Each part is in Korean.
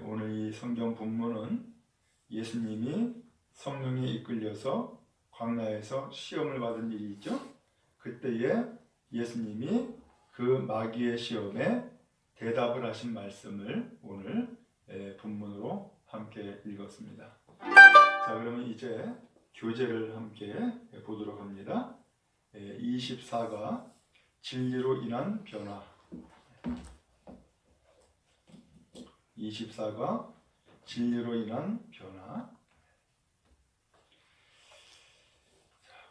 오늘 이 성경 본문은 예수님이 성령에 이끌려서 광야에서 시험을 받은 일이 있죠. 그때에 예수님이 그 마귀의 시험에 대답을 하신 말씀을 오늘 본문으로 함께 읽었습니다. 자, 그러면 이제 교재를 함께 보도록 합니다. 24가 진리로 인한 변화. 24가 진리로 인한 변화.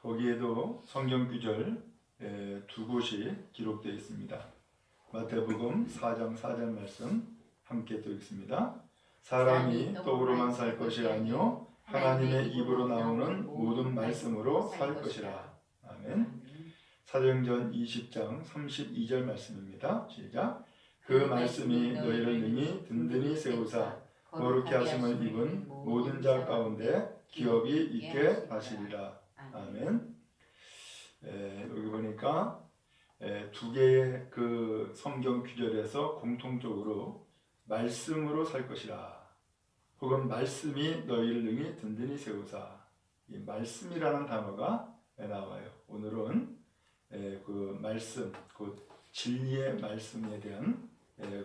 거기에도 성경 구절 두 곳이 기록되어 있습니다. 마태복음 4장 4절 말씀 함께 또 읽습니다. 사람이 떡으로만 살 것이 아니요 하나님의 입으로 나오는 모든 말씀으로 살 것이라. 아멘. 사도행전 20장 32절 말씀입니다. 시작. 그 말씀이 너희를 능히 든든히 세우사 거룩히 하심을 입은 모든 자 가운데 기업이 있게 하시리라. 아멘. 여기 보니까 두 개의 그 성경 구절에서 공통적으로 말씀으로 살 것이라, 혹은 말씀이 너희를 능히 든든히 세우사, 이 말씀이라는 단어가 나와요. 오늘은 그 말씀, 그 진리의 말씀에 대한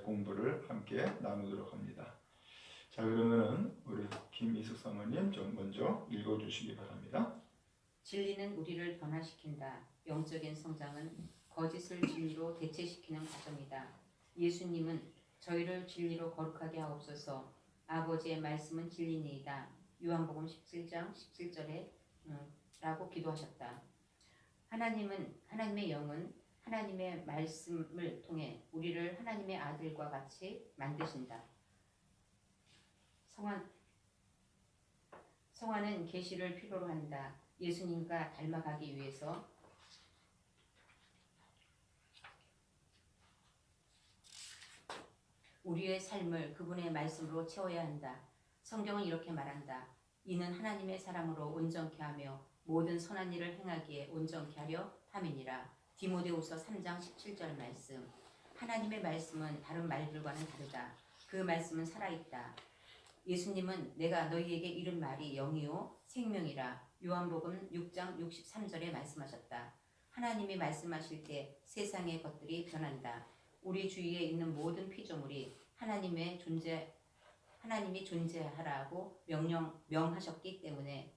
공부를 함께 나누도록 합니다. 자, 그러면은 우리 김이숙 사모님 좀 먼저 읽어주시기 바랍니다. 진리는 우리를 변화시킨다. 영적인 성장은 거짓을 진리로 대체시키는 과정이다. 예수님은 저희를 진리로 거룩하게 하옵소서. 아버지의 말씀은 진리니이다. 요한복음 17장 17절에 라고 기도하셨다. 하나님의 영은 하나님의 말씀을 통해 우리를 하나님의 아들과 같이 만드신다. 성화는 계시를 필요로 한다. 예수님과 닮아가기 위해서 우리의 삶을 그분의 말씀으로 채워야 한다. 성경은 이렇게 말한다. 이는 하나님의 사랑으로 온전케 하며 모든 선한 일을 행하기에 온전케 하려 함이니라. 디모데후서 3장 17절 말씀. 하나님의 말씀은 다른 말들과는 다르다. 그 말씀은 살아있다. 예수님은 내가 너희에게 이른 말이 영이요 생명이라. 요한복음 6장 63절에 말씀하셨다. 하나님이 말씀하실 때 세상의 것들이 변한다. 우리 주위에 있는 모든 피조물이 하나님이 존재하라고 명하셨기 때문에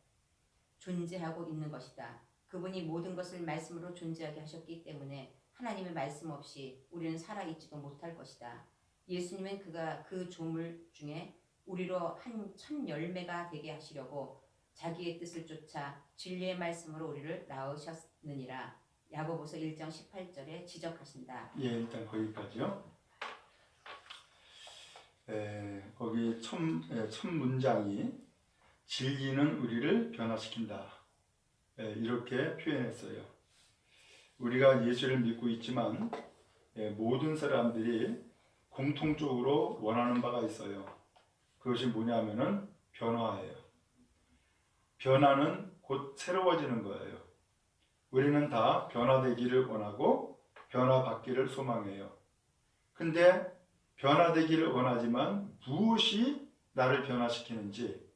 존재하고 있는 것이다. 그분이 모든 것을 말씀으로 존재하게 하셨기 때문에 하나님의 말씀 없이 우리는 살아있지도 못할 것이다. 예수님은 그가 그 조물 중에 우리로 한 천 열매가 되게 하시려고 자기의 뜻을 쫓아 진리의 말씀으로 우리를 낳으셨느니라. 야고보서 1장 18절에 지적하신다. 예, 일단 거기까지요. 거기 첫 문장이 진리는 우리를 변화시킨다, 이렇게 표현했어요. 우리가 예수를 믿고 있지만 모든 사람들이 공통적으로 원하는 바가 있어요. 그것이 뭐냐면은 변화예요. 변화는 곧 새로워지는 거예요. 우리는 다 변화되기를 원하고 변화받기를 소망해요. 근데 변화되기를 원하지만 무엇이 나를 변화시키는지,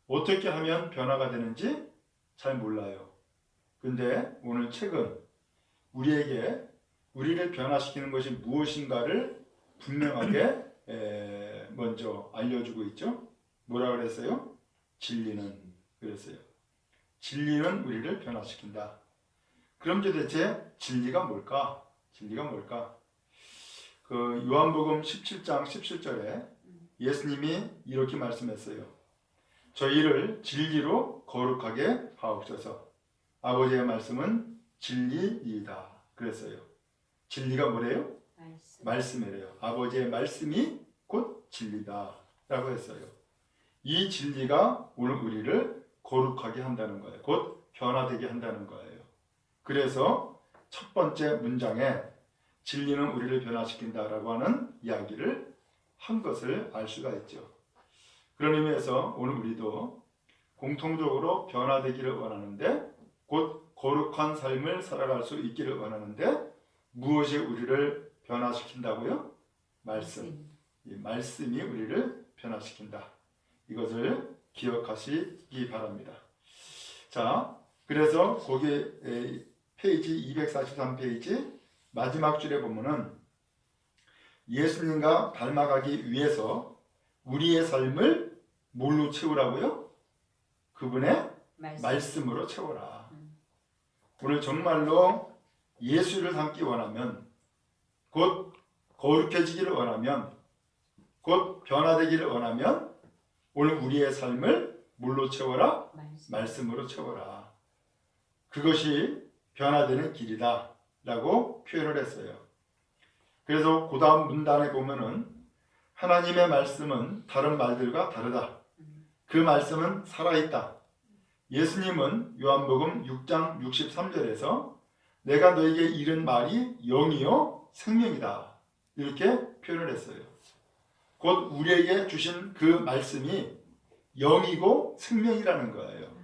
어떻게 하면 변화가 되는지 잘 몰라요. 근데 오늘 책은 우리를 변화시키는 것이 무엇인가를 분명하게 먼저 알려주고 있죠. 뭐라 그랬어요? 진리는 그랬어요. 진리는 우리를 변화시킨다. 그럼 도대체 진리가 뭘까? 진리가 뭘까? 그 요한복음 17장 17절에 예수님이 이렇게 말씀했어요. 저희를 진리로 거룩하게 하옵소서. 아버지의 말씀은 진리이다. 그랬어요. 진리가 뭐래요? 말씀이래요. 아버지의 말씀이 곧 진리다 라고 했어요. 이 진리가 오늘 우리를 거룩하게 한다는 거예요. 곧 변화되게 한다는 거예요. 그래서 첫 번째 문장에 진리는 우리를 변화시킨다라고 하는 이야기를 한 것을 알 수가 있죠. 그런 의미에서 오늘 우리도 공통적으로 변화되기를 원하는데, 곧 거룩한 삶을 살아갈 수 있기를 원하는데, 무엇이 우리를 변화시킨다고요? 말씀. 이 말씀이 우리를 변화시킨다. 이것을 기억하시기 바랍니다. 자, 그래서 거기 페이지 243페이지 마지막 줄에 보면은 예수님과 닮아가기 위해서 우리의 삶을 뭘로 채우라고요? 그분의 말씀으로 채워라. 오늘 정말로 예수를 닮기 원하면, 곧 거룩해지기를 원하면, 곧 변화되기를 원하면 오늘 우리의 삶을 뭘로 채워라? 말씀으로 채워라. 그것이 변화되는 길이다 라고 표현을 했어요. 그래서 그 다음 문단에 보면은 하나님의 말씀은 다른 말들과 다르다. 그 말씀은 살아있다. 예수님은 요한복음 6장 63절에서 내가 너에게 이른 말이 영이요 생명이다. 이렇게 표현을 했어요. 곧 우리에게 주신 그 말씀이 영이고 생명이라는 거예요.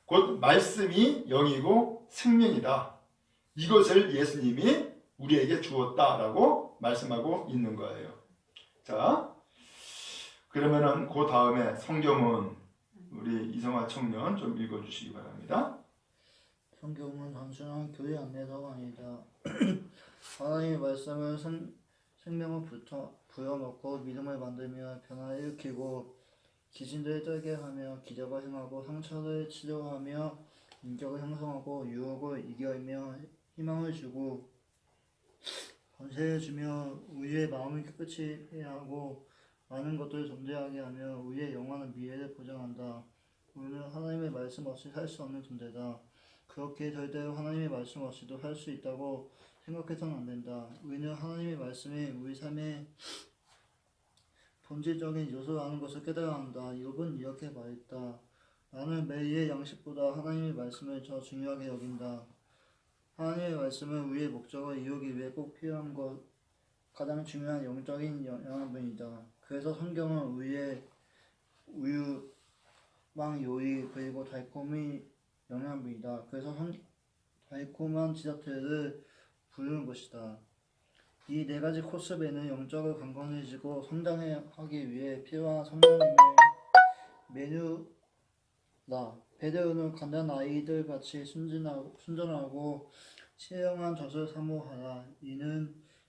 곧 말씀이 영이고 생명이다. 이것을 예수님이 우리에게 주었다라고 말씀하고 있는 거예요. 자, 그러면은 그 다음에 성경은 우리 이성화 청년 좀 읽어주시기 바랍니다. 성경은 단순한 교리 안내서가 아니다. 하나님의 말씀을 생명을 부여먹고 믿음을 만들며 변화를 일으키고 귀신들을 떨게 하며 기적을 행하고 상처를 치료하며 인격을 형성하고 유혹을 이겨며 희망을 주고 권세를 주며 우리의 마음을 깨끗이 하고 많은 것들을 존재하게 하며 우리의 영원한 미래를 보장한다. 우리는 하나님의 말씀 없이 살 수 없는 존재다. 그렇게 절대로 하나님의 말씀 없이도 살 수 있다고 생각해서는 안 된다. 우리는 하나님의 말씀이 우리 삶의 본질적인 요소라는 것을 깨달아야 한다. 욥은 이렇게 말했다. 나는 매일의 양식보다 하나님의 말씀을 더 중요하게 여긴다. 하나님의 말씀은 우리의 목적을 이루기 위해 꼭 필요한 것, 가장 중요한 영적인 영양분이다. 그래서 성경은 우리의 우유, 빵, 요리, 그리고 달콤이 영양분이다. 그래서 달콤한 디저트를 부르는 것이다. 이 네 가지 코스배는 영적으로 강건해지고 성장하기 위해 필요한 성령님의 메뉴다. 베드로는 간단한 아이들 같이 순전하고 신령한 젖을 사모하라.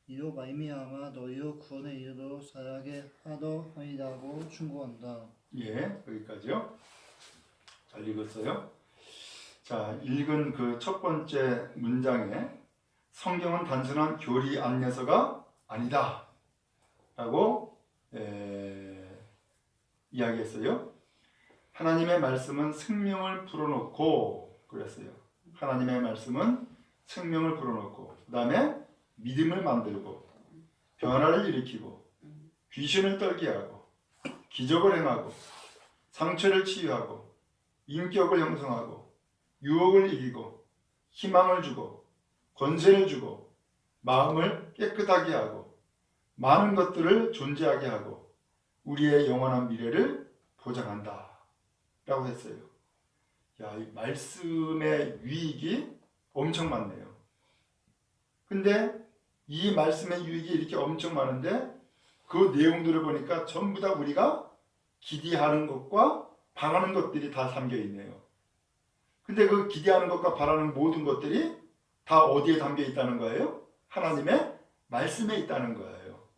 이로 말미암아 너희로 구원에 이르도록 자라게 하더이라고 충고한다. 예, 여기까지요. 잘 읽었어요. 자, 읽은 그 첫 번째 문장에 성경은 단순한 교리 안내서가 아니다 라고 이야기했어요. 하나님의 말씀은 생명을 불어넣고 그랬어요. 하나님의 말씀은 생명을 불어넣고 그 다음에 믿음을 만들고 변화를 일으키고 귀신을 떨게 하고 기적을 행하고 상처를 치유하고 인격을 형성하고 유혹을 이기고 희망을 주고 권세를 주고 마음을 깨끗하게 하고 많은 것들을 존재하게 하고 우리의 영원한 미래를 보장한다 라고 했어요. 야, 이 말씀의 유익이 엄청 많네요. 근데 이 말씀의 유익이 이렇게 엄청 많은데 그 내용들을 보니까 전부 다 우리가 기대하는 것과 바라는 것들이 다 담겨 있네요. 근데 그 기대하는 것과 바라는 모든 것들이 다 어디에 담겨 있다는 거예요? 하나님의 말씀에 있다는 거예요.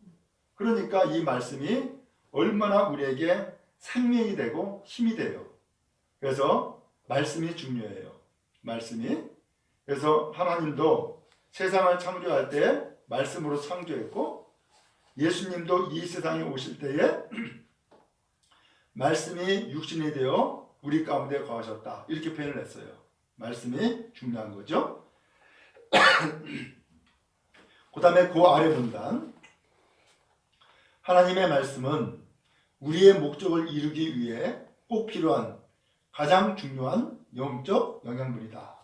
그러니까 이 말씀이 얼마나 우리에게 생명이 되고 힘이 돼요. 그래서 말씀이 중요해요. 말씀이. 그래서 하나님도 세상을 창조할 때 말씀으로 창조했고 예수님도 이 세상에 오실 때에 말씀이 육신이 되어 우리 가운데 거하셨다. 이렇게 표현을 했어요. 말씀이 중요한 거죠. 그 다음에 그 아래 문단 하나님의 말씀은 우리의 목적을 이루기 위해 꼭 필요한 가장 중요한 영적 영양분이다.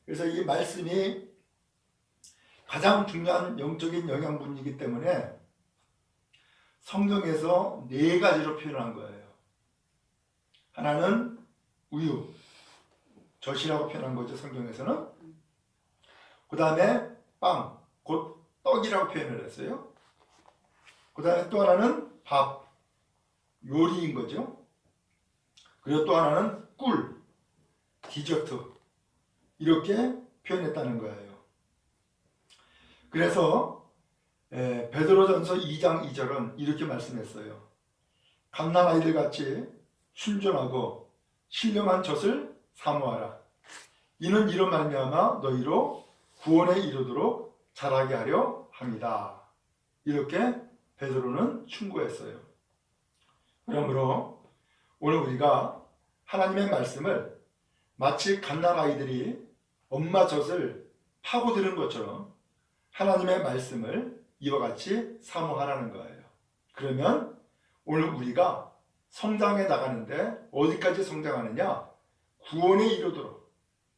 그래서 이 말씀이 가장 중요한 영적인 영양분이기 때문에 성경에서 네 가지로 표현한 거예요. 하나는 우유, 젖이라고 표현한 거죠. 성경에서는. 그 다음에 빵, 곧 떡이라고 표현을 했어요. 그 다음에 또 하나는 밥, 요리인 거죠. 그리고 또 하나는 꿀, 디저트, 이렇게 표현했다는 거예요. 그래서 베드로전서 2장 2절은 이렇게 말씀했어요. 갓난아이들 같이 순전하고 신령한 젖을 사모하라. 이는 이로 말미암아 너희로 구원에 이르도록 자라게 하려 합니다. 이렇게 베드로는 충고했어요. 그러므로 오늘 우리가 하나님의 말씀을 마치 갓난아이들이 엄마 젖을 파고드는 것처럼 하나님의 말씀을 이와 같이 사모하라는 거예요. 그러면 오늘 우리가 성장해 나가는데 어디까지 성장하느냐? 구원에 이르도록,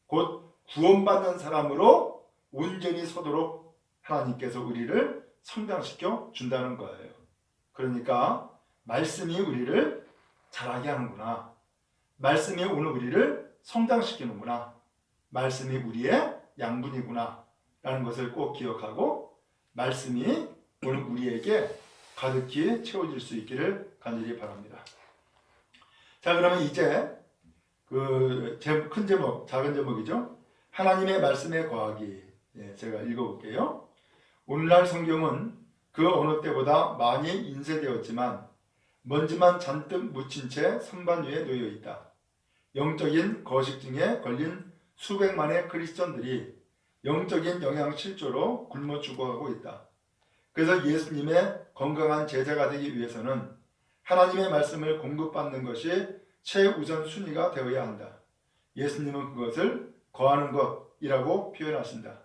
곧 구원받는 사람으로 온전히 서도록 하나님께서 우리를 성장시켜 준다는 거예요. 그러니까 말씀이 우리를 자라게 하는구나. 말씀이 오늘 우리를 성장시키는구나. 말씀이 우리의 양분이구나 라는 것을 꼭 기억하고 말씀이 오늘 우리에게 가득히 채워질 수 있기를 간절히 바랍니다. 자, 그러면 이제 큰 제목, 작은 제목이죠. 하나님의 말씀에 거하기. 제가 읽어볼게요. 오늘날 성경은 그 어느 때보다 많이 인쇄되었지만 먼지만 잔뜩 묻힌 채 선반 위에 놓여 있다. 영적인 거식증에 걸린 수백만의 크리스천들이 영적인 영양실조로 굶어 죽어가고 있다. 그래서 예수님의 건강한 제자가 되기 위해서는 하나님의 말씀을 공급받는 것이 최우선 순위가 되어야 한다. 예수님은 그것을 거하는 것이라고 표현하신다.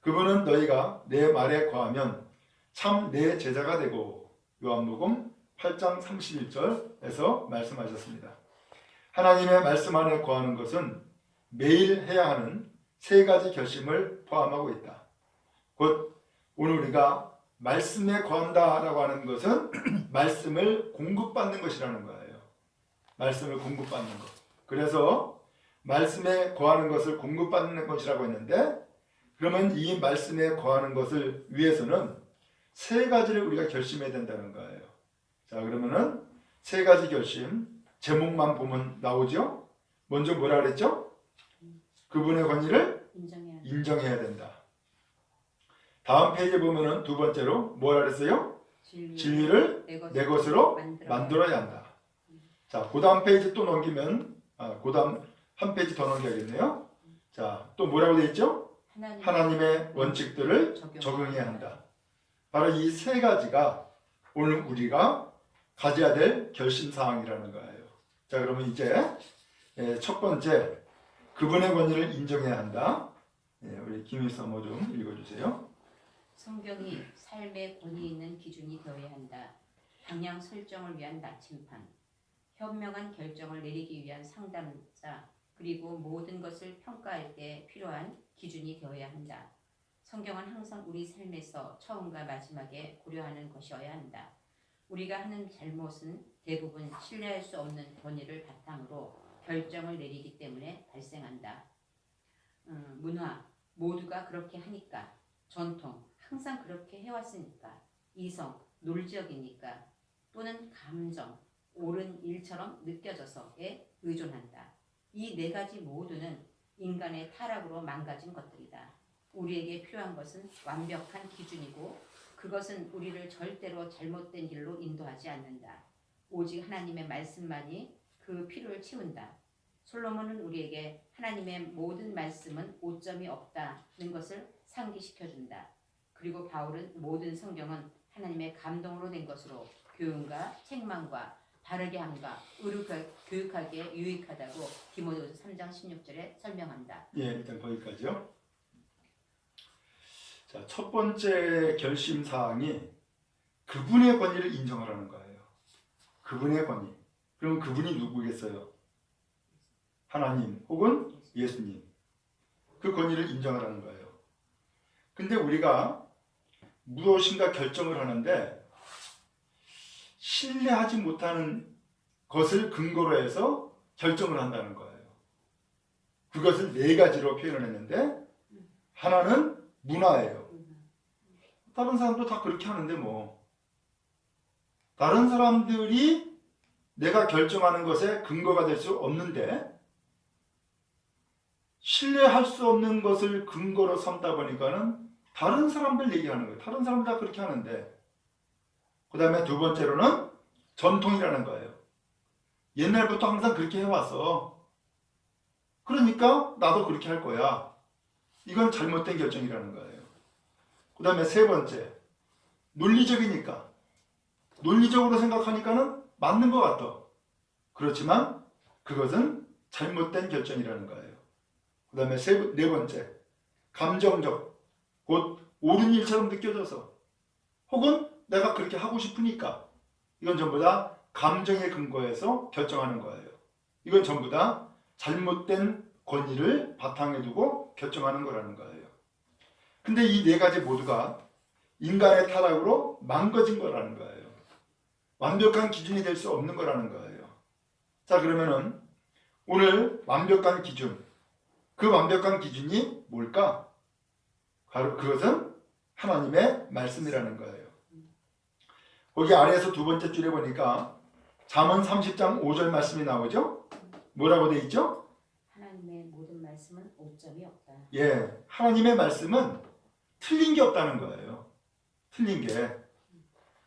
그분은 너희가 내 말에 거하면 참 내 제자가 되고 요한복음 8장 31절에서 말씀하셨습니다. 하나님의 말씀 안에 거하는 것은 매일 해야 하는 세 가지 결심을 포함하고 있다. 곧 오늘 우리가 말씀에 거한다라고 하는 것은 말씀을 공급받는 것이라는 거예요. 말씀을 공급받는 것. 그래서 말씀에 거하는 것을 공급받는 것이라고 했는데 그러면 이 말씀에 거하는 것을 위해서는 세 가지를 우리가 결심해야 된다는 거예요. 자, 그러면은 세 가지 결심 제목만 보면 나오죠? 먼저 뭐라 그랬죠? 그분의 권위를 인정해야 된다. 다음 페이지에 보면은 두 번째로 뭐라 그랬어요? 진리를 내 것으로 만들어야 한다. 자, 그 다음 페이지 또 넘기면 그 다음 한 페이지 더 넘겨야겠네요. 자, 또 뭐라고 되어 있죠? 하나님의 원칙들을 적용해야 한다. 바로 이 세 가지가 오늘 우리가 가져야 될 결심사항이라는 거예요. 자, 그러면 이제 첫 번째 그분의 권위를 인정해야 한다. 우리 김일성모 좀 읽어주세요. 성경이 삶의 권위 있는 기준이 되어야 한다. 방향 설정을 위한 나침판, 현명한 결정을 내리기 위한 상담자, 그리고 모든 것을 평가할 때 필요한 기준이 되어야 한다. 성경은 항상 우리 삶에서 처음과 마지막에 고려하는 것이어야 한다. 우리가 하는 잘못은 대부분 신뢰할 수 없는 권위를 바탕으로 결정을 내리기 때문에 발생한다. 문화, 모두가 그렇게 하니까, 전통, 항상 그렇게 해왔으니까, 이성, 논리적이니까, 또는 감정, 옳은 일처럼 느껴져서에 의존한다. 이 네 가지 모두는 인간의 타락으로 망가진 것들이다. 우리에게 필요한 것은 완벽한 기준이고 그것은 우리를 절대로 잘못된 길로 인도하지 않는다. 오직 하나님의 말씀만이 그 필요를 채운다. 솔로몬은 우리에게 하나님의 모든 말씀은 오점이 없다는 것을 상기시켜준다. 그리고 바울은 모든 성경은 하나님의 감동으로 된 것으로 교훈과 책망과 바르게 함과 의로 교육하기에 유익하다고 디모데후서 3장 16절에 설명한다. 일단 거기까지요. 자, 첫 번째 결심사항이 그분의 권위를 인정하라는 거예요. 그분의 권위. 그럼 그분이 누구겠어요? 하나님 혹은 예수님. 그 권위를 인정하라는 거예요. 근데 우리가 무엇인가 결정을 하는데 신뢰하지 못하는 것을 근거로 해서 결정을 한다는 거예요. 그것을 네 가지로 표현을 했는데 하나는 문화예요. 다른 사람도 다 그렇게 하는데 뭐 다른 사람들이 내가 결정하는 것에 근거가 될 수 없는데 신뢰할 수 없는 것을 근거로 삼다 보니까는 다른 사람들 얘기하는 거예요. 다른 사람들 다 그렇게 하는데 그 다음에 두 번째로는 전통이라는 거예요. 옛날부터 항상 그렇게 해왔어. 그러니까 나도 그렇게 할 거야. 이건 잘못된 결정이라는 거예요. 그 다음에 세 번째, 논리적이니까. 논리적으로 생각하니까는 맞는 것 같아. 그렇지만 그것은 잘못된 결정이라는 거예요. 그 다음에 네 번째, 감정적. 곧 옳은 일처럼 느껴져서 혹은 내가 그렇게 하고 싶으니까 이건 전부 다 감정에 근거해서 결정하는 거예요. 이건 전부 다 잘못된 권위를 바탕에 두고 결정하는 거라는 거예요. 근데 이 네 가지 모두가 인간의 타락으로 망가진 거라는 거예요. 완벽한 기준이 될 수 없는 거라는 거예요. 자, 그러면은 오늘 완벽한 기준, 그 완벽한 기준이 뭘까? 바로 그것은 하나님의 말씀이라는 거예요. 거기 아래에서 두 번째 줄에 보니까 잠언 30장 5절 말씀이 나오죠? 뭐라고 돼 있죠? 하나님의 모든 말씀은 오점이 없다. 예, 하나님의 말씀은 틀린 게 없다는 거예요. 틀린 게.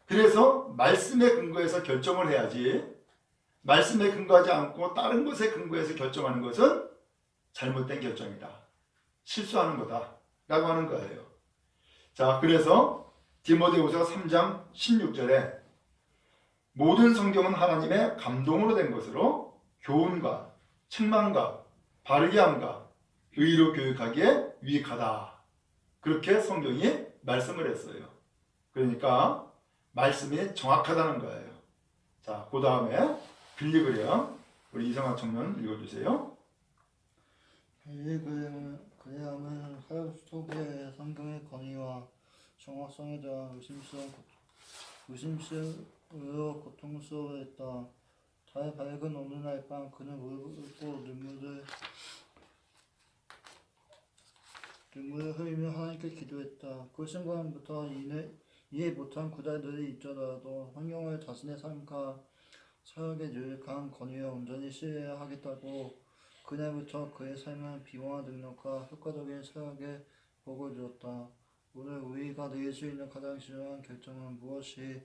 그래서 말씀에 근거해서 결정을 해야지 말씀에 근거하지 않고 다른 것에 근거해서 결정하는 것은 잘못된 결정이다. 실수하는 거다. 라고 하는 거예요. 자, 그래서 디모데후서 3장 16절에 모든 성경은 하나님의 감동으로 된 것으로 교훈과 책망과 바르게 함과 의로 교육하기에 유익하다. 그렇게 성경이 말씀을 했어요. 그러니까 말씀이 정확하다는 거예요. 자, 그 다음에 빌리그레엄 우리 이성학 청년 읽어주세요. 빌리그레엄은 사역 속에 성경의 권위와 정확성에 대한 의심스러워 고통스러워했다. 달 밝은 어느 날 밤 그는 무릎 꿇고 눈물을 흘리며 하나님께 기도했다. 그 순간부터 이해 못한 구달들이 있더라도 성경을 자신의 삶과 사역에 유익한 권위에 온전히 신뢰하겠다고 그날부터 그의 삶은 비범한 능력과 효과적인 사역에 복을 주었다. 오늘 우리가 내릴 수 있는 가장 중요한 결정은 무엇이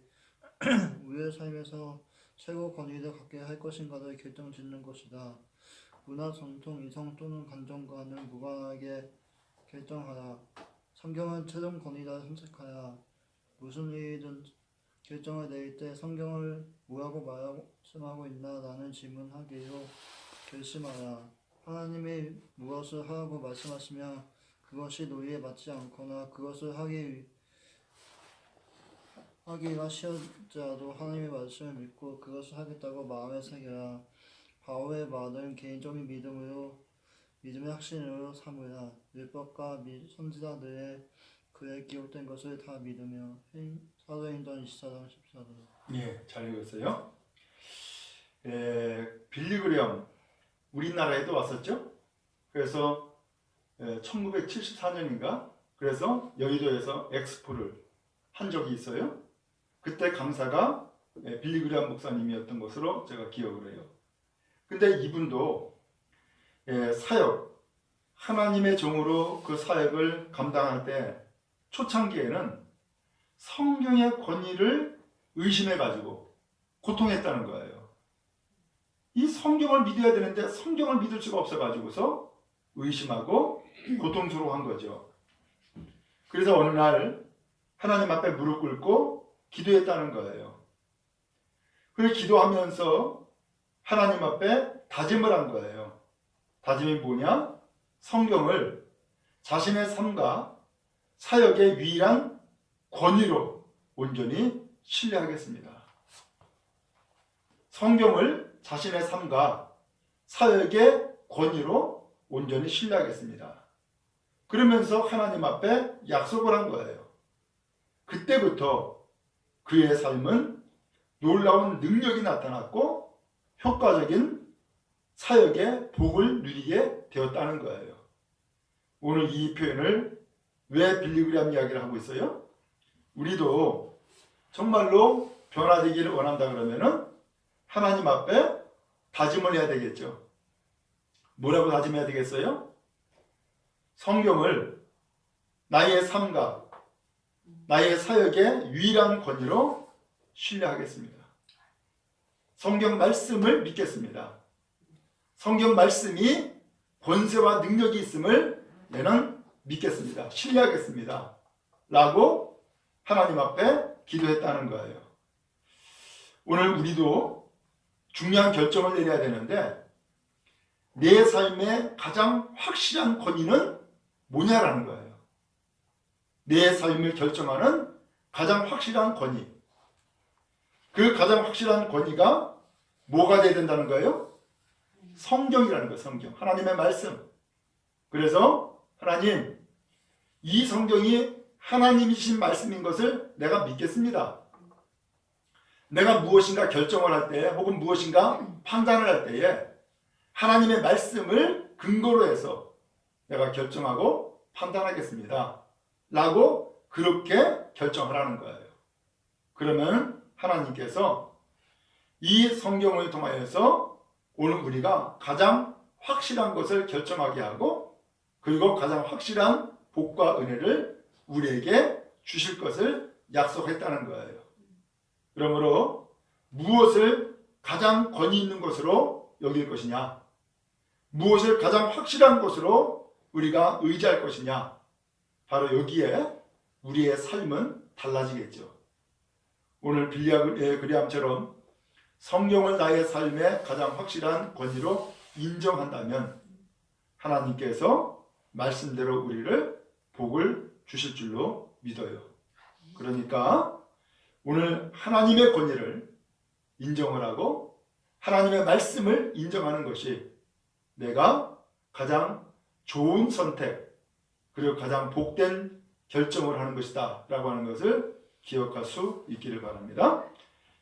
우리의 삶에서 최고 권위를 갖게 할 것인가를 결정짓는 것이다. 문화, 전통, 이성 또는 감정과는 무관하게 결정하라. 성경은 최종 권위를 선택하라. 무슨 일이든 결정을 내릴 때 성경을 뭐라고 말씀하고 있나 라는 질문하기로 결심하라. 하나님이 무엇을 하라고 말씀하시면 그것이 논리에 맞지 않거나 그것을 하기가 쉬울지라도 하나님의 말씀을 믿고 그것을 하겠다고 마음에 새겨라. 바울의 말은 개인적인 믿음의 확신으로 삼으라. 율법과 선지자들의 글에 기록된 것을 다 믿으며 사도행전 24장 14절. 예, 잘 읽었어요. 빌리그레엄 우리나라에도 왔었죠. 그래서 1974년인가 그래서 여의도에서 엑스포를 한 적이 있어요. 그때 강사가 빌리그레엄 목사님이었던 것으로 제가 기억을 해요. 근데 이분도 사역, 하나님의 종으로 그 사역을 감당할 때 초창기에는 성경의 권위를 의심해가지고 고통했다는 거예요. 이 성경을 믿어야 되는데 성경을 믿을 수가 없어가지고서 의심하고 고통스러워한 거죠. 그래서 어느 날 하나님 앞에 무릎 꿇고 기도했다는 거예요. 그래서 기도하면서 하나님 앞에 다짐을 한 거예요. 다짐이 뭐냐? 성경을 자신의 삶과 사역의 유일한 권위로 온전히 신뢰하겠습니다. 성경을 자신의 삶과 사역의 권위로 온전히 신뢰하겠습니다. 그러면서 하나님 앞에 약속을 한 거예요. 그때부터 그의 삶은 놀라운 능력이 나타났고 효과적인 사역의 복을 누리게 되었다는 거예요. 오늘 이 표현을 왜 빌리그리암 이야기를 하고 있어요? 우리도 정말로 변화되기를 원한다 그러면은 하나님 앞에 다짐을 해야 되겠죠. 뭐라고 다짐해야 되겠어요? 성경을 나의 삶과 나의 사역의 유일한 권위로 신뢰하겠습니다. 성경 말씀을 믿겠습니다. 성경 말씀이 권세와 능력이 있음을 내는 믿겠습니다. 신뢰하겠습니다. 라고 하나님 앞에 기도했다는 거예요. 오늘 우리도 중요한 결정을 내려야 되는데 내 삶의 가장 확실한 권위는 뭐냐라는 거예요. 내 삶을 결정하는 가장 확실한 권위. 그 가장 확실한 권위가 뭐가 돼야 된다는 거예요? 성경이라는 거예요. 성경. 하나님의 말씀. 그래서 하나님, 이 성경이 하나님이신 말씀인 것을 내가 믿겠습니다. 내가 무엇인가 결정을 할 때 혹은 무엇인가 판단을 할 때에 하나님의 말씀을 근거로 해서 내가 결정하고 판단하겠습니다. 라고 그렇게 결정하라는 거예요. 그러면 하나님께서 이 성경을 통하여서 오늘 우리가 가장 확실한 것을 결정하게 하고 그리고 가장 확실한 복과 은혜를 우리에게 주실 것을 약속했다는 거예요. 그러므로 무엇을 가장 권위 있는 것으로 여길 것이냐, 무엇을 가장 확실한 것으로 우리가 의지할 것이냐, 바로 여기에 우리의 삶은 달라지겠죠. 오늘 빌리그리암처럼 성경을 나의 삶의 가장 확실한 권위로 인정한다면 하나님께서 말씀대로 우리를 복을 주실 줄로 믿어요. 그러니까 오늘 하나님의 권위를 인정을 하고 하나님의 말씀을 인정하는 것이 내가 가장 좋은 선택 그리고 가장 복된 결정을 하는 것이다 라고 하는 것을 기억할 수 있기를 바랍니다.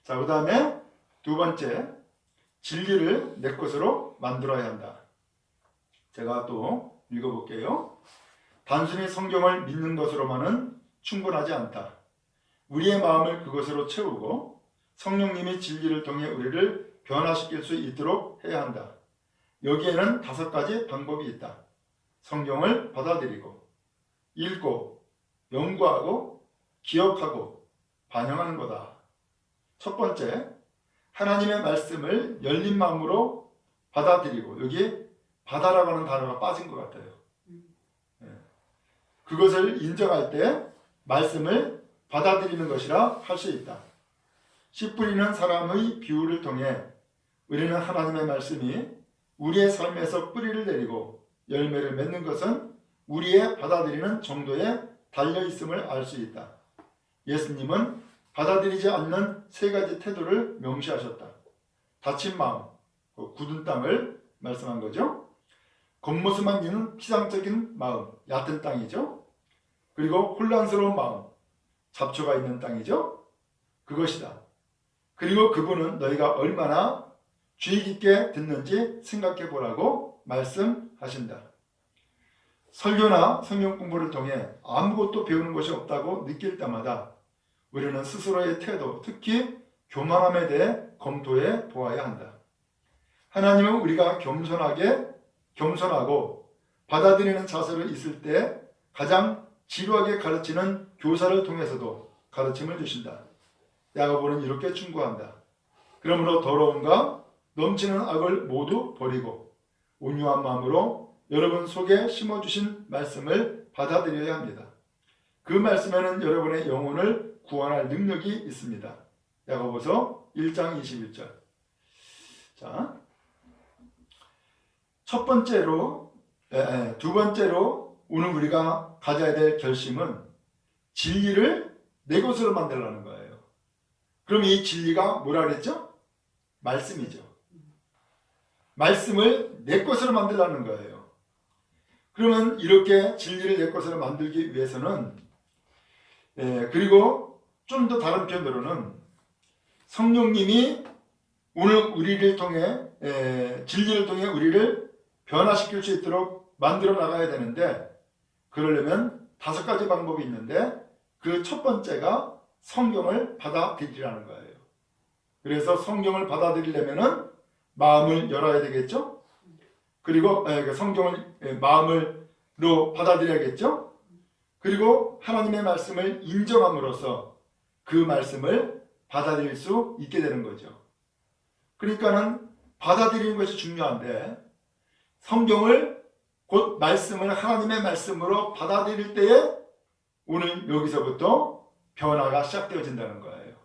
자, 그 다음에 두 번째, 진리를 내 것으로 만들어야 한다. 제가 또 읽어볼게요. 단순히 성경을 믿는 것으로만은 충분하지 않다. 우리의 마음을 그것으로 채우고 성령님이 진리를 통해 우리를 변화시킬 수 있도록 해야 한다. 여기에는 5가지 방법이 있다. 성경을 받아들이고 읽고 연구하고 기억하고 반영하는 거다. 첫 번째, 하나님의 말씀을 열린 마음으로 받아들이고, 여기 받아라고 하는 단어가 빠진 것 같아요. 그것을 인정할 때 말씀을 받아들이는 것이라 할 수 있다. 씨 뿌리는 사람의 비유를 통해 우리는 하나님의 말씀이 우리의 삶에서 뿌리를 내리고 열매를 맺는 것은 우리의 받아들이는 정도에 달려있음을 알 수 있다. 예수님은 받아들이지 않는 3가지 태도를 명시하셨다. 다친 마음, 굳은 땅을 말씀한 거죠. 겉모습만 있는 피상적인 마음, 얕은 땅이죠. 그리고 혼란스러운 마음, 잡초가 있는 땅이죠. 그것이다. 그리고 그분은 너희가 얼마나 주의 깊게 듣는지 생각해 보라고 말씀하신다. 설교나 성경 공부를 통해 아무것도 배우는 것이 없다고 느낄 때마다 우리는 스스로의 태도, 특히 교만함에 대해 검토해 보아야 한다. 하나님은 우리가 겸손하고 받아들이는 자세로 있을 때 가장 지루하게 가르치는 교사를 통해서도 가르침을 주신다. 야고보는 이렇게 충고한다. 그러므로 더러움과 넘치는 악을 모두 버리고 온유한 마음으로 여러분 속에 심어주신 말씀을 받아들여야 합니다. 그 말씀에는 여러분의 영혼을 구원할 능력이 있습니다. 야고보서 1장 21절. 자, 두 번째로 오늘 우리가 가져야 될 결심은 진리를 내 것으로 만들라는 거예요. 그럼 이 진리가 뭐라 그랬죠? 말씀이죠. 말씀을 내 것으로 만들라는 거예요. 그러면 이렇게 진리를 내 것으로 만들기 위해서는 그리고 좀 더 다른 표현으로는 성령님이 오늘 우리를 통해 진리를 통해 우리를 변화시킬 수 있도록 만들어 나가야 되는데, 그러려면 5가지 방법이 있는데 그 첫 번째가 성경을 받아들이라는 거예요. 그래서 성경을 받아들이려면은 마음을 열어야 되겠죠. 그리고 성경을 마음으로 받아들여야겠죠. 그리고 하나님의 말씀을 인정함으로써 그 말씀을 받아들일 수 있게 되는 거죠. 그러니까는 받아들이는 것이 중요한데, 성경을 곧 말씀을 하나님의 말씀으로 받아들일 때에 오늘 여기서부터 변화가 시작되어진다는 거예요.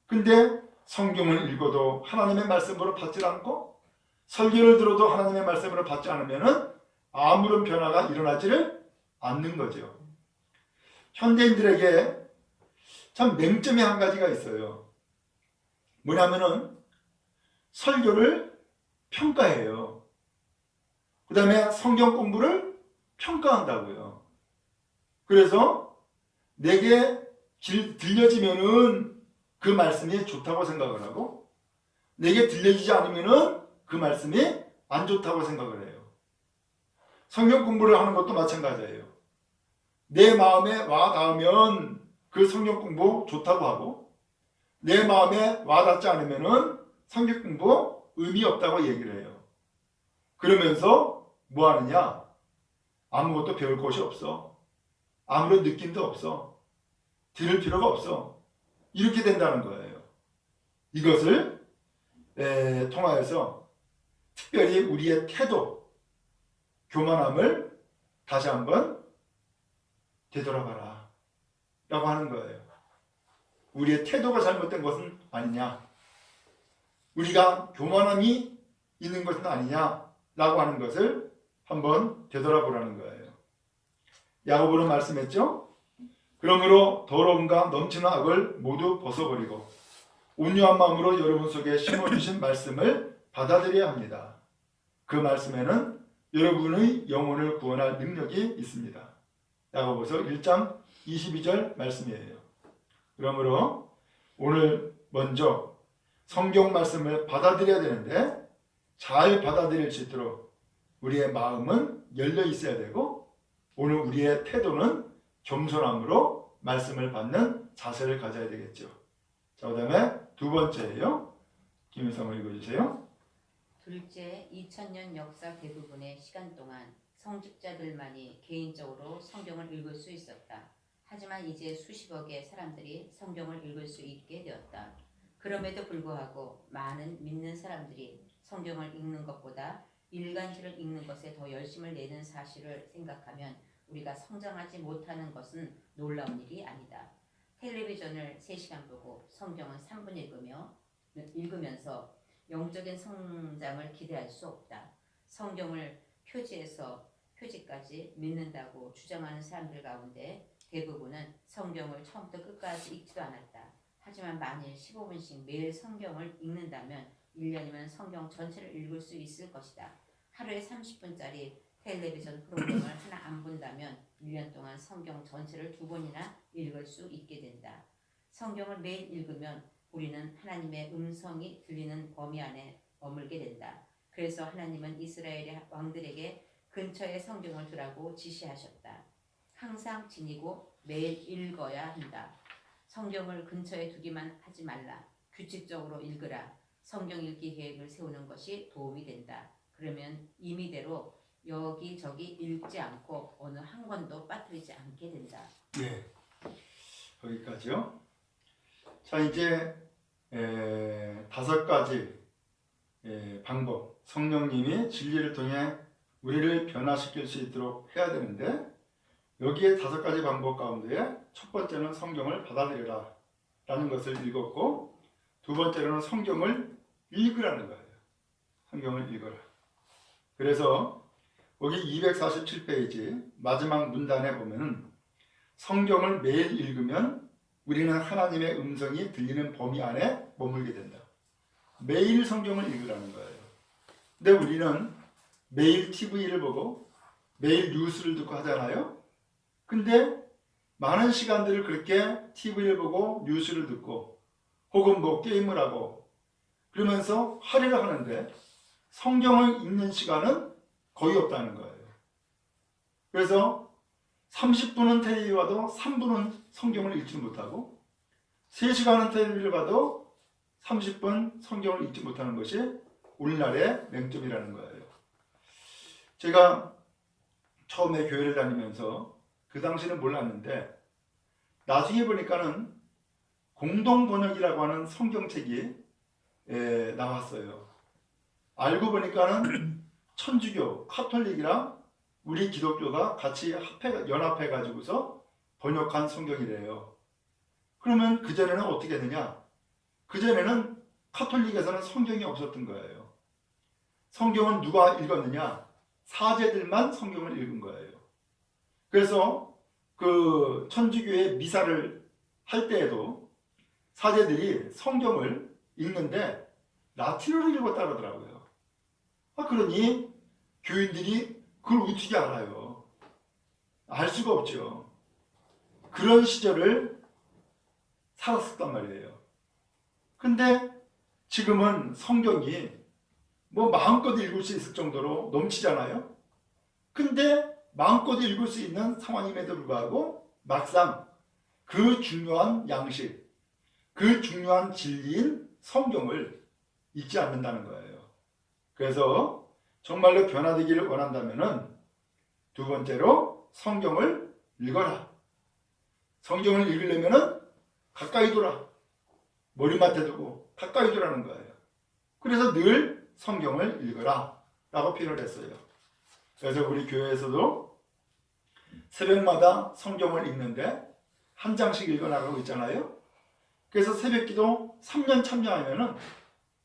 근데 성경을 읽어도 하나님의 말씀으로 받지 않고 설교를 들어도 하나님의 말씀으로 받지 않으면 아무런 변화가 일어나지를 않는 거죠. 현대인들에게 참 맹점이 한 가지가 있어요. 뭐냐면은 설교를 평가해요. 그 다음에 성경 공부를 평가한다고요. 그래서 내게 들려지면은 그 말씀이 좋다고 생각을 하고, 내게 들려지지 않으면은 그 말씀이 안 좋다고 생각을 해요. 성경 공부를 하는 것도 마찬가지예요. 내 마음에 와 닿으면 그 성경 공부 좋다고 하고, 내 마음에 와 닿지 않으면은 성경 공부 의미 없다고 얘기를 해요. 그러면서 뭐 하느냐? 아무것도 배울 것이 없어. 아무런 느낌도 없어. 들을 필요가 없어. 이렇게 된다는 거예요. 이것을 통하여서 특별히 우리의 태도, 교만함을 다시 한번 되돌아봐라 라고 하는 거예요. 우리의 태도가 잘못된 것은 아니냐, 우리가 교만함이 있는 것은 아니냐 라고 하는 것을 한번 되돌아보라는 거예요. 야고보는 말씀했죠. 그러므로 더러움과 넘치는 악을 모두 벗어버리고 온유한 마음으로 여러분 속에 심어주신 말씀을 받아들여야 합니다. 그 말씀에는 여러분의 영혼을 구원할 능력이 있습니다. 야고보서 1장 22절 말씀이에요. 그러므로 오늘 먼저 성경 말씀을 받아들여야 되는데, 잘 받아들일 수 있도록 우리의 마음은 열려 있어야 되고, 오늘 우리의 태도는 겸손함으로 말씀을 받는 자세를 가져야 되겠죠. 자, 그 다음에 두 번째예요. 김일성을 읽어주세요. 둘째, 2000년 역사 대부분의 시간 동안 성직자들만이 개인적으로 성경을 읽을 수 있었다. 하지만 이제 수십억의 사람들이 성경을 읽을 수 있게 되었다. 그럼에도 불구하고 많은 믿는 사람들이 성경을 읽는 것보다 일간지를 읽는 것에 더 열심을 내는 사실을 생각하면 우리가 성장하지 못하는 것은 놀라운 일이 아니다. 텔레비전을 3시간 보고 성경은 3분 읽으면서 영적인 성장을 기대할 수 없다. 성경을 표지에서 표지까지 믿는다고 주장하는 사람들 가운데 대부분은 성경을 처음부터 끝까지 읽지도 않았다. 하지만 만일 15분씩 매일 성경을 읽는다면 1년이면 성경 전체를 읽을 수 있을 것이다. 하루에 30분짜리 텔레비전 프로그램을 하나 안 본다면 1년 동안 성경 전체를 2번이나 읽을 수 있게 된다. 성경을 매일 읽으면 우리는 하나님의 음성이 들리는 범위 안에 머물게 된다. 그래서 하나님은 이스라엘의 왕들에게 근처에 성경을 두라고 지시하셨다. 항상 지니고 매일 읽어야 한다. 성경을 근처에 두기만 하지 말라. 규칙적으로 읽으라. 성경 읽기 계획을 세우는 것이 도움이 된다. 그러면 임의대로 여기저기 읽지 않고 어느 한 권도 빠뜨리지 않게 된다. 네, 거기까지요. 자, 이제 5가지 방법, 성령님이 진리를 통해 우리를 변화시킬 수 있도록 해야 되는데, 여기에 5가지 방법 가운데 첫 번째는 성경을 받아들여라 라는 것을 읽었고, 두 번째로는 성경을 읽으라는 거예요. 성경을 읽어라. 그래서 여기 247페이지 마지막 문단에 보면은 성경을 매일 읽으면 우리는 하나님의 음성이 들리는 범위 안에 머물게 된다. 매일 성경을 읽으라는 거예요. 근데 우리는 매일 TV를 보고 매일 뉴스를 듣고 하잖아요. 근데 많은 시간들을 그렇게 TV를 보고 뉴스를 듣고 혹은 뭐 게임을 하고 그러면서 할애를 하는데 성경을 읽는 시간은 거의 없다는 거예요. 그래서 30분은 텔레비를 봐도 3분은 성경을 읽지 못하고 3시간은 텔레비를 봐도 30분 성경을 읽지 못하는 것이 오늘날의 맹점이라는 거예요. 제가 처음에 교회를 다니면서 그 당시는 몰랐는데 나중에 보니까는 공동번역이라고 하는 성경책이 나왔어요. 알고 보니까는 천주교, 카톨릭이랑 우리 기독교가 같이 연합해 가지고서 번역한 성경이래요. 그러면 그전에는 어떻게 했느냐? 그전에는 카톨릭에서는 성경이 없었던 거예요. 성경은 누가 읽었느냐? 사제들만 성경을 읽은 거예요. 그래서 그 천주교의 미사를 할 때에도 사제들이 성경을 읽는데 라틴어로 읽었다 그러더라고요. 그러니 교인들이 그걸 어떻게 알아요? 알 수가 없죠. 그런 시절을 살았었단 말이에요. 근데 지금은 성경이 뭐 마음껏 읽을 수 있을 정도로 넘치잖아요. 근데 마음껏 읽을 수 있는 상황임에도 불구하고 막상 그 중요한 양식, 그 중요한 진리인 성경을 읽지 않는다는 거예요. 그래서 정말로 변화되기를 원한다면은 두 번째로 성경을 읽어라. 성경을 읽으려면은 가까이 둬라. 머리맡에 두고 가까이 두라는 거예요. 그래서 늘 성경을 읽어라 라고 표현을 했어요. 그래서 우리 교회에서도 새벽마다 성경을 읽는데 한 장씩 읽어나가고 있잖아요. 그래서 새벽기도 3년 참여하면은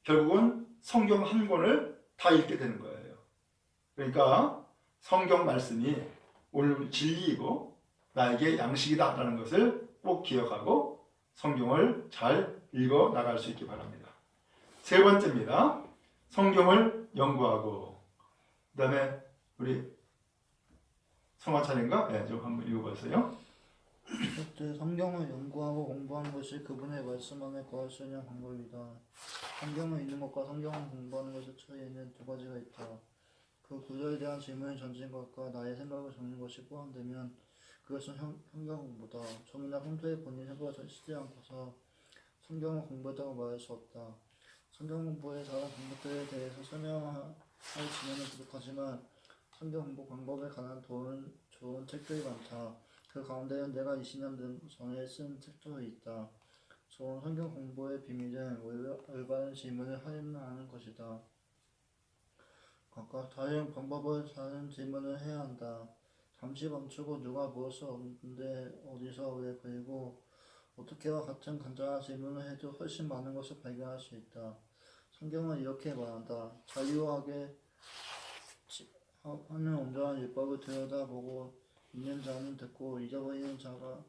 결국은 성경 한 권을 다 읽게 되는 거예요. 그러니까 성경 말씀이 오늘 진리이고 나에게 양식이다라는 것을 꼭 기억하고 성경을 잘 읽어 나갈 수 있기 바랍니다. 세 번째입니다. 성경을 연구하고. 그 다음에 우리 성화찬인가? 네, 좀 한번 읽어보세요. 첫째, 성경을 연구하고 공부하는 것이 그분의 말씀 안에 거할 수 있는 방법이다. 성경을 읽는 것과 성경을 공부하는 것의 차이에는 두 가지가 있다. 그 구절에 대한 질문을 던진 것과 나의 생각을 적는 것이 포함되면 그것은 성경 공부다. 종이나 컴퓨터에 본인 생각을 쓰지 않고서 성경을 공부했다고 말할 수 없다. 성경 공부의 다른 방법들에 대해서 설명할 지면은 부족하지만 성경 공부 방법에 관한 좋은 책들이 많다. 그 가운데는 내가 20년 전에 쓴 책도 있다. 좋은 성경 공부의 비밀은 올바른 질문을 하는 것이다. 각각 다른 방법을 다른 질문을 해야 한다. 잠시 멈추고 누가 무엇을 얻는데 어디서 왜 그리고 어떻게와 같은 간단한 질문을 해도 훨씬 많은 것을 발견할 수 있다. 성경은 이렇게 말한다. 자유하게 하는 온전한 율법을 들여다보고 있는 자는 듣고 잊어버리는 자가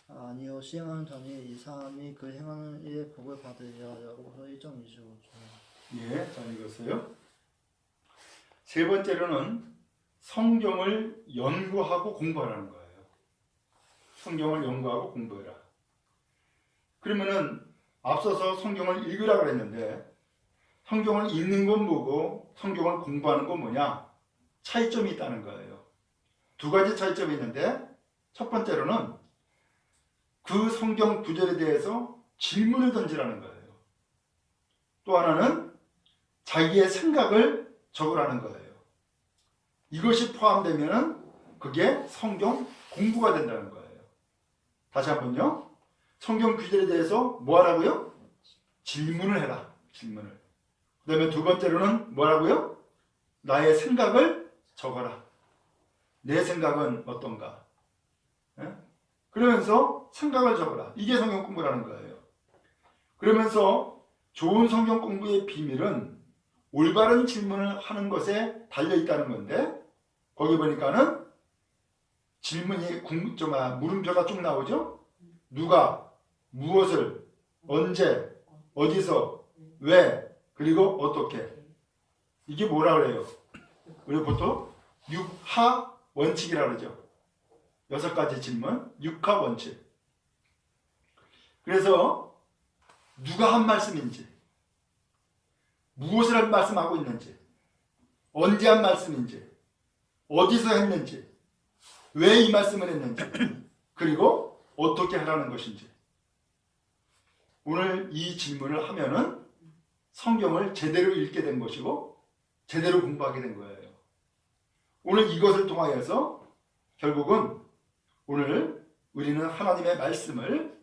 아니요 시행하는 자니 이 사람이 그 행하는 일의 복을 받으리라. 야고보서 1:25절. 예, 잘 읽었어요. 세 번째로는 성경을 연구하고 공부하라는 거예요. 성경을 연구하고 공부해라. 그러면은 앞서서 성경을 읽으라 그랬는데 성경을 읽는 건 뭐고 성경을 공부하는 건 뭐냐? 차이점이 있다는 거예요. 두 가지 차이점이 있는데 첫 번째로는 그 성경 구절에 대해서 질문을 던지라는 거예요. 또 하나는 자기의 생각을 적으라는 거예요. 이것이 포함되면 그게 성경 공부가 된다는 거예요. 다시 한번요. 성경 구절에 대해서 뭐 하라고요? 질문을 해라. 질문을. 그 다음에 두 번째로는 뭐라고요? 나의 생각을 적어라. 내 생각은 어떤가? 예? 그러면서 생각을 적어라. 이게 성경 공부라는 거예요. 그러면서 좋은 성경 공부의 비밀은 올바른 질문을 하는 것에 달려있다는 건데 거기 보니까는 질문이 물음표가 쭉 나오죠? 누가, 무엇을, 언제, 어디서, 왜, 그리고 어떻게. 이게 뭐라 그래요? 우리 보통 육하 원칙이라고 그러죠. 6가지 질문, 육하 원칙. 그래서 누가 한 말씀인지, 무엇을 말씀하고 있는지, 언제 한 말씀인지, 어디서 했는지, 왜 이 말씀을 했는지, 그리고 어떻게 하라는 것인지. 오늘 이 질문을 하면은 성경을 제대로 읽게 된 것이고 제대로 공부하게 된 거예요. 오늘 이것을 통하여서 결국은 오늘 우리는 하나님의 말씀을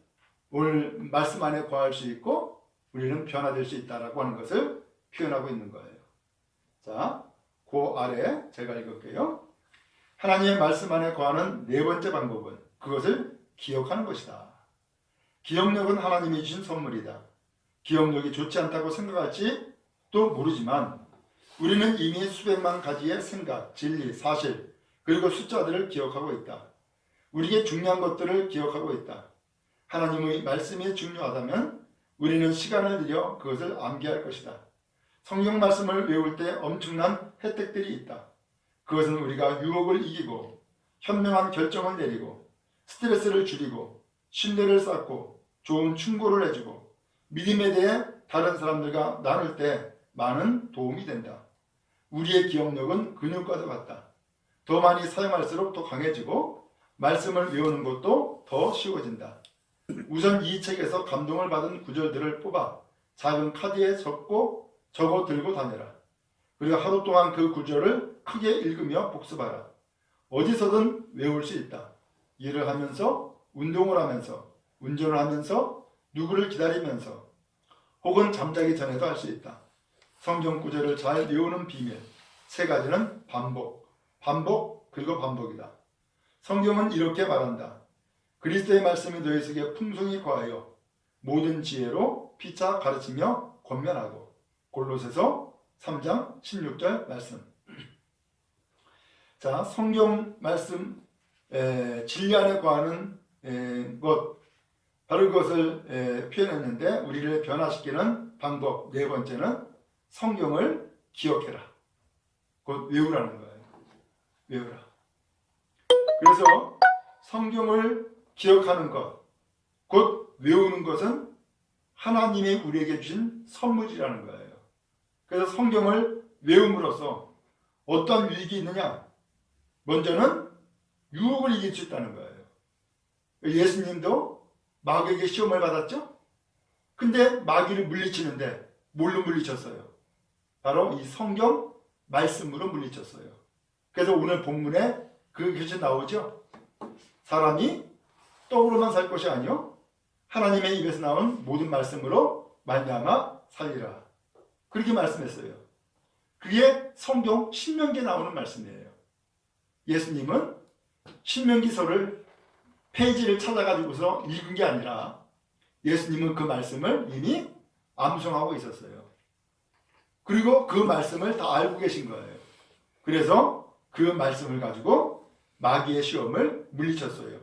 오늘 말씀 안에 거할 수 있고 우리는 변화될 수 있다라고 하는 것을 표현하고 있는 거예요. 자, 그 아래 제가 읽을게요. 하나님의 말씀 안에 거하는 네 번째 방법은 그것을 기억하는 것이다. 기억력은 하나님이 주신 선물이다. 기억력이 좋지 않다고 생각할지도 모르지만 우리는 이미 수백만 가지의 생각, 진리, 사실, 그리고 숫자들을 기억하고 있다. 우리에게 중요한 것들을 기억하고 있다. 하나님의 말씀이 중요하다면 우리는 시간을 들여 그것을 암기할 것이다. 성경 말씀을 외울 때 엄청난 혜택들이 있다. 그것은 우리가 유혹을 이기고 현명한 결정을 내리고 스트레스를 줄이고 신뢰를 쌓고 좋은 충고를 해주고 믿음에 대해 다른 사람들과 나눌 때 많은 도움이 된다. 우리의 기억력은 근육과도 같다. 더 많이 사용할수록 더 강해지고 말씀을 외우는 것도 더 쉬워진다. 우선 이 책에서 감동을 받은 구절들을 뽑아 작은 카드에 적어 들고 다녀라. 그리고 하루 동안 그 구절을 크게 읽으며 복습하라. 어디서든 외울 수 있다. 일을 하면서, 운동을 하면서, 운전을 하면서, 누구를 기다리면서, 혹은 잠자기 전에도 할 수 있다. 성경 구절을 잘 외우는 비밀. 세 가지는 반복, 그리고 반복이다. 성경은 이렇게 말한다. 그리스도의 말씀이 너희 속에 풍성히 거하여 모든 지혜로 피차 가르치며 권면하고. 골로새서 3장 16절 말씀. 자, 성경 말씀 진리 안에 거하는 것, 바로 그것을 표현했는데 우리를 변화시키는 방법 네 번째는 성경을 기억해라. 곧 외우라는 거예요. 외우라. 그래서 성경을 기억하는 것, 곧 외우는 것은 하나님이 우리에게 주신 선물이라는 거예요. 그래서 성경을 외움으로써 어떤 유익이 있느냐? 먼저는 유혹을 이길 수 있다는 거예요. 예수님도 마귀에게 시험을 받았죠? 근데 마귀를 물리치는데 뭘로 물리쳤어요? 바로 이 성경 말씀으로 물리쳤어요. 그래서 오늘 본문에 그 교시 나오죠? 사람이 떡으로만 살 것이 아니요 하나님의 입에서 나온 모든 말씀으로 말미암아 살리라. 그렇게 말씀했어요. 그게 성경 신명기에 나오는 말씀이에요. 예수님은 신명기서를 페이지를 찾아가지고서 읽은 게 아니라 예수님은 그 말씀을 이미 암송하고 있었어요. 그리고 그 말씀을 다 알고 계신 거예요. 그래서 그 말씀을 가지고 마귀의 시험을 물리쳤어요.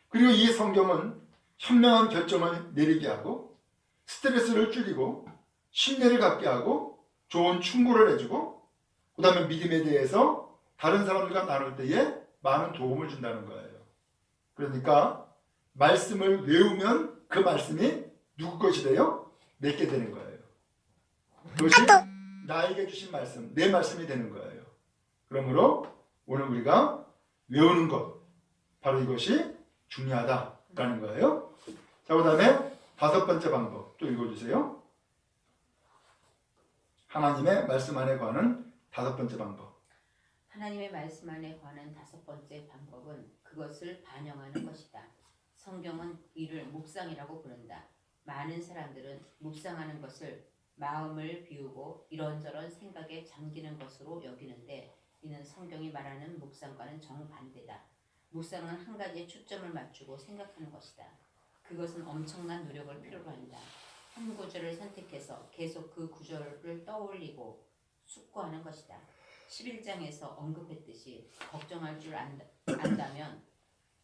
그리고 이 성경은 현명한 결정을 내리게 하고 스트레스를 줄이고 신뢰를 갖게 하고 좋은 충고를 해주고 그 다음에 믿음에 대해서 다른 사람들과 나눌 때에 많은 도움을 준다는 거예요. 그러니까 말씀을 외우면 그 말씀이 누구 것이 돼요? 내게 되는 거예요. 그것이 나에게 주신 말씀, 내 말씀이 되는 거예요. 그러므로 오늘 우리가 외우는 것, 바로 이것이 중요하다라는 거예요. 자, 그 다음에 다섯 번째 방법 또 읽어주세요. 하나님의 말씀 안에 관한 다섯 번째 방법. 하나님의 말씀 안에 관한 다섯 번째 방법은 그것을 반영하는 것이다. 성경은 이를 묵상이라고 부른다. 많은 사람들은 묵상하는 것을 마음을 비우고 이런저런 생각에 잠기는 것으로 여기는데 이는 성경이 말하는 묵상과는 정반대다. 묵상은 한 가지에 초점을 맞추고 생각하는 것이다. 그것은 엄청난 노력을 필요로 한다. 한 구절을 선택해서 계속 그 구절을 떠올리고 숙고하는 것이다. 11장에서 언급했듯이 걱정할 줄 안다면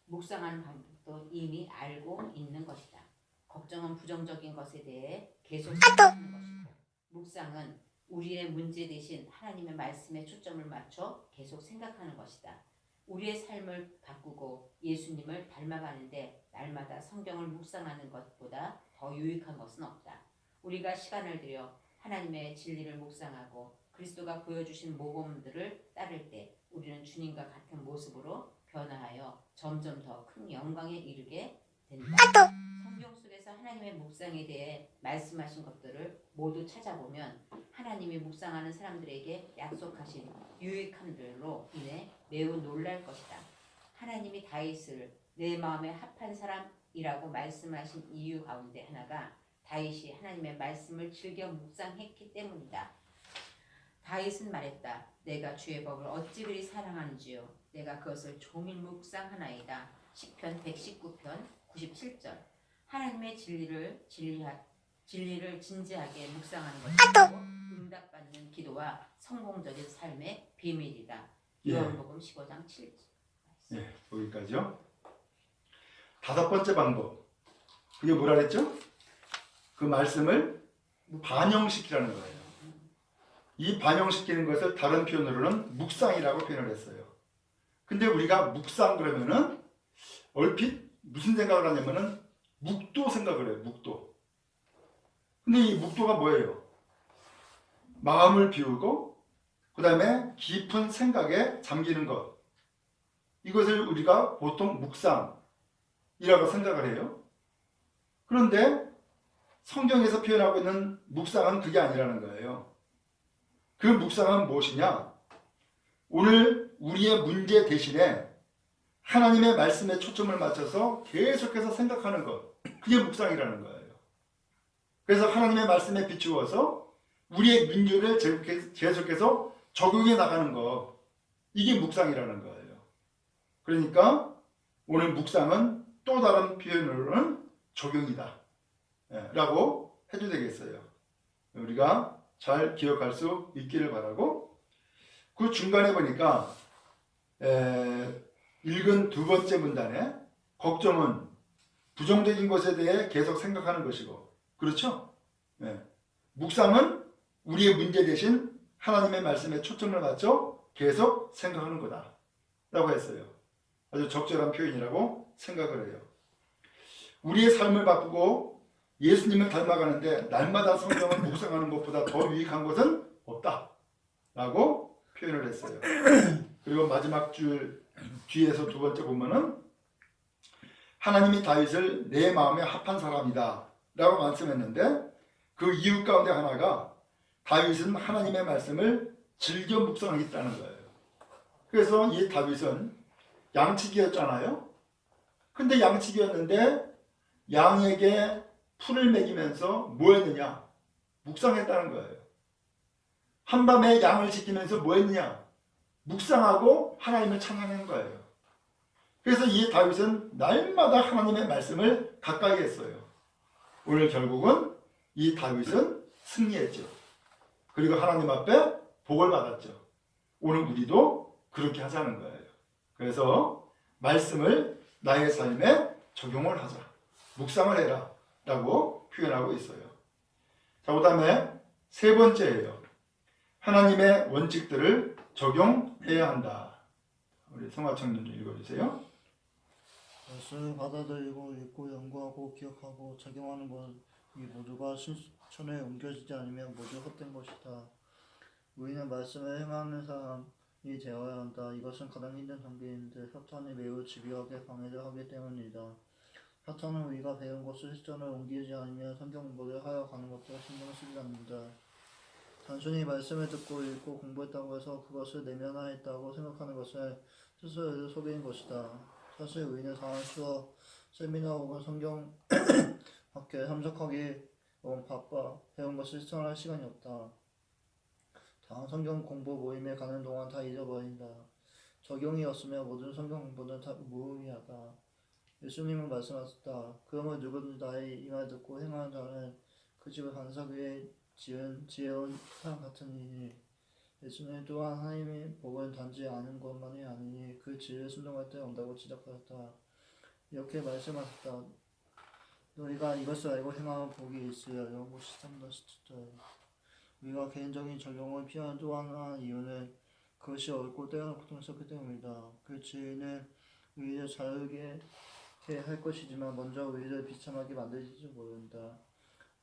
묵상하는 방법도 이미 알고 있는 것이다. 걱정은 부정적인 것에 대해 계속 생각하는 것이다. 묵상은 우리의 문제 대신 하나님의 말씀에 초점을 맞춰 계속 생각하는 것이다. 우리의 삶을 바꾸고 예수님을 닮아가는데 날마다 성경을 묵상하는 것보다 더 유익한 것은 없다. 우리가 시간을 들여 하나님의 진리를 묵상하고 그리스도가 보여주신 모범들을 따를 때 우리는 주님과 같은 모습으로 변화하여 점점 더 큰 영광에 이르게 된다. 성경 속에서 하나님의 묵상에 대해 말씀하신 것들을 모두 찾아보면 하나님이 묵상하는 사람들에게 약속하신 유익함들로 인해 매우 놀랄 것이다. 하나님이 다윗을 내 마음에 합한 사람이라고 말씀하신 이유 가운데 하나가 다윗이 하나님의 말씀을 즐겨 묵상했기 때문이다. 다윗은 말했다. 내가 주의 법을 어찌 그리 사랑하는지요. 내가 그것을 종일 묵상하나이다. 시편 119편 97절. 하나님의 진리를 진지하게 묵상하는 것이 바로 응답받는 기도와 성공적인 삶의 비밀이다. 요한복음 15장 7절. 예, 여기까지요. 5번째 방법. 그게 뭐라 그랬죠? 그 말씀을 반영시키라는 거예요. 이 반영시키는 것을 다른 표현으로는 묵상이라고 표현을 했어요. 근데 우리가 묵상 그러면은 얼핏 무슨 생각을 하냐면은 묵도 생각을 해요. 묵도. 근데 이 묵도가 뭐예요? 마음을 비우고 그 다음에 깊은 생각에 잠기는 것. 이것을 우리가 보통 묵상이라고 생각을 해요. 그런데 성경에서 표현하고 있는 묵상은 그게 아니라는 거예요. 그 묵상은 무엇이냐? 오늘 우리의 문제 대신에 하나님의 말씀에 초점을 맞춰서 계속해서 생각하는 것. 그게 묵상이라는 거예요. 그래서 하나님의 말씀에 비추어서 우리의 문제를 계속해서 적용해 나가는 것. 이게 묵상이라는 거예요. 그러니까 오늘 묵상은 또 다른 표현으로는 적용이다. 라고 해도 되겠어요. 우리가 잘 기억할 수 있기를 바라고, 그 중간에 보니까 읽은 2번째 문단에 걱정은 부정적인 것에 대해 계속 생각하는 것이고, 그렇죠? 묵상은 우리의 문제 대신 하나님의 말씀에 초점을 맞춰 계속 생각하는 거다 라고 했어요. 아주 적절한 표현이라고 생각을 해요. 우리의 삶을 바꾸고 예수님을 닮아가는데 날마다 성경을 묵상하는 것보다 더 유익한 것은 없다 라고 표현을 했어요. 그리고 마지막 줄 뒤에서 2번째 보면은 하나님이 다윗을 내 마음에 합한 사람이다 라고 말씀했는데, 그 이유 가운데 하나가 다윗은 하나님의 말씀을 즐겨 묵상하겠다는 거예요. 그래서 이 다윗은 양치기였잖아요. 근데 양치기였는데 양에게 풀을 먹이면서 뭐 했느냐? 묵상했다는 거예요. 한밤에 양을 지키면서 뭐 했느냐? 묵상하고 하나님을 찬양한 거예요. 그래서 이 다윗은 날마다 하나님의 말씀을 가까이 했어요. 오늘 결국은 이 다윗은 승리했죠. 그리고 하나님 앞에 복을 받았죠. 오늘 우리도 그렇게 하자는 거예요. 그래서 말씀을 나의 삶에 적용을 하자. 묵상을 해라 라고 표현하고 있어요. 자, 그 다음에 3번째예요. 하나님의 원칙들을 적용해야 한다. 우리 성화청년 좀 읽어주세요. 말씀을 받아들이고 읽고 연구하고 기억하고 적용하는 것, 이 모두가 실천에 옮겨지지 않으면 모두 헛된 것이다. 우리는 말씀을 행하는 사람이 되어야 한다. 이것은 가장 힘든 단계인데 사탄이 매우 집요하게 방해를 하기 때문이다. 사탄은 우리가 배운 것을 실천에 옮기지 않으면 성경 공부를 하여 가는 것도 신경 쓰지 않는다. 단순히 말씀을 듣고 읽고 공부했다고 해서 그것을 내면화했다고 생각하는 것은 스스로를 속이는 것이다. 사실 우리는 다른 수업, 세미나 혹은 성경 학교에 참석하기 너무 바빠 배운 것을 실천할 시간이 없다. 다음 성경 공부 모임에 가는 동안 다 잊어버린다. 적용이 없으면 모든 성경 공부는 다 무의미하다. 예수님은 말씀하셨다. 그러면 누구든 나의 이 말 듣고 행하는 자는 그 집을 반석 위에 지은 지혜로운 사람 같으니, 예수님 또한 하나님의 복은 단지 아는 것만이 아니니 그 지혜를 순종할 때 온다고 지적하셨다. 이렇게 말씀하셨다. 너희가 이것을 알고 행하면 복이 있으려. 요한복음 13장 17절. 우리가 개인적인 적용을 피하는 또 하나 이유는 그것이 옳고 때로는 고통스럽기 때문이다. 그 지혜는 우리를 자유롭게 할 것이지만 먼저 우리를 비참하게 만들지 모른다.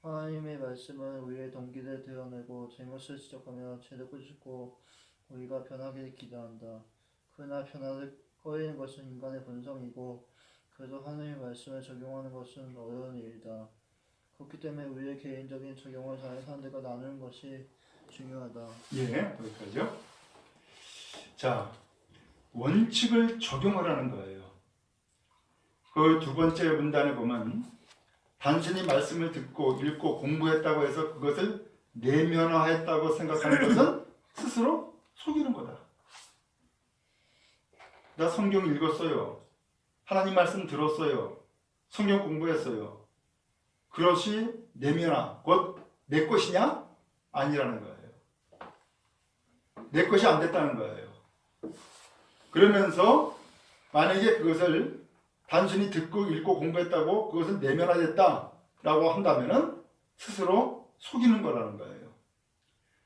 하나님의 말씀은 우리의 동기를 드러내고 잘못을 지적하며 죄를 꾸짖고 우리가 변하기를 기대한다. 그러나 변화를 꺼리는 것은 인간의 본성이고 그래서 하나님의 말씀을 적용하는 것은 어려운 일이다. 그렇기 때문에 우리의 개인적인 적용을 다른 사람들과 나누는 것이 중요하다. 예, 여기까지요. 자, 원칙을 적용하라는 거예요. 그 두 번째 문단에 보면 단순히 말씀을 듣고 읽고 공부했다고 해서 그것을 내면화했다고 생각하는 것은 스스로 속이는 거다. 나 성경 읽었어요. 하나님 말씀 들었어요. 성경 공부했어요. 그것이 내면화, 곧 내 것이냐? 아니라는 거예요. 내 것이 안 됐다는 거예요. 그러면서 만약에 그것을 단순히 듣고 읽고 공부했다고 그것은 내면화됐다라고 한다면은 스스로 속이는 거라는 거예요.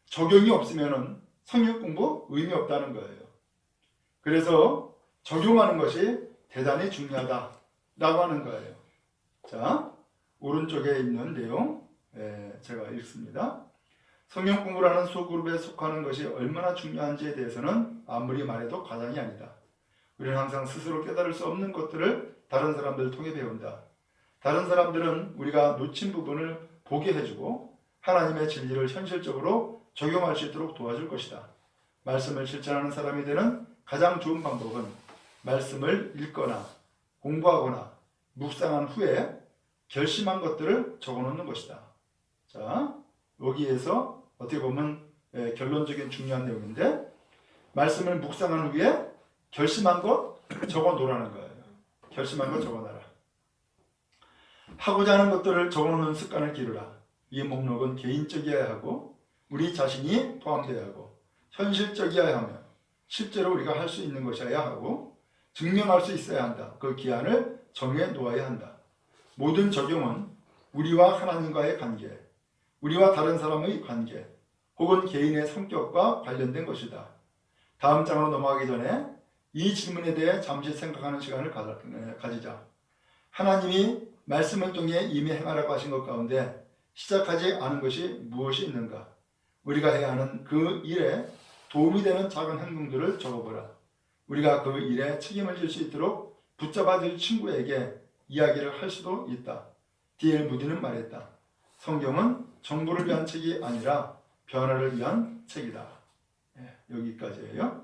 적용이 없으면은 성경 공부 의미 없다는 거예요. 그래서 적용하는 것이 대단히 중요하다라고 하는 거예요. 자, 오른쪽에 있는 내용 제가 읽습니다. 성경 공부라는 소그룹에 속하는 것이 얼마나 중요한지에 대해서는 아무리 말해도 과장이 아니다. 우리는 항상 스스로 깨달을 수 없는 것들을 다른 사람들을 통해 배운다. 다른 사람들은 우리가 놓친 부분을 보게 해주고 하나님의 진리를 현실적으로 적용할 수 있도록 도와줄 것이다. 말씀을 실천하는 사람이 되는 가장 좋은 방법은 말씀을 읽거나 공부하거나 묵상한 후에 결심한 것들을 적어놓는 것이다. 자, 여기에서 어떻게 보면 결론적인 중요한 내용인데 말씀을 묵상한 후에 결심한 것 적어놓으라는 거예요. 결심한 것 적어놔라. 하고자 하는 것들을 적어놓는 습관을 기르라. 이 목록은 개인적이어야 하고 우리 자신이 포함되어야 하고 현실적이어야 하며 실제로 우리가 할 수 있는 것이어야 하고 증명할 수 있어야 한다. 그 기한을 정해 놓아야 한다. 모든 적용은 우리와 하나님과의 관계, 우리와 다른 사람의 관계, 혹은 개인의 성격과 관련된 것이다. 다음 장으로 넘어가기 전에 이 질문에 대해 잠시 생각하는 시간을 가지자. 하나님이 말씀을 통해 이미 행하라고 하신 것 가운데 시작하지 않은 것이 무엇이 있는가? 우리가 해야 하는 그 일에 도움이 되는 작은 행동들을 적어보라. 우리가 그 일에 책임을 질 수 있도록 붙잡아줄 친구에게 이야기를 할 수도 있다. D.L. 무디는 말했다. 성경은 정보를 위한 책이 아니라 변화를 위한 책이다. 여기까지예요.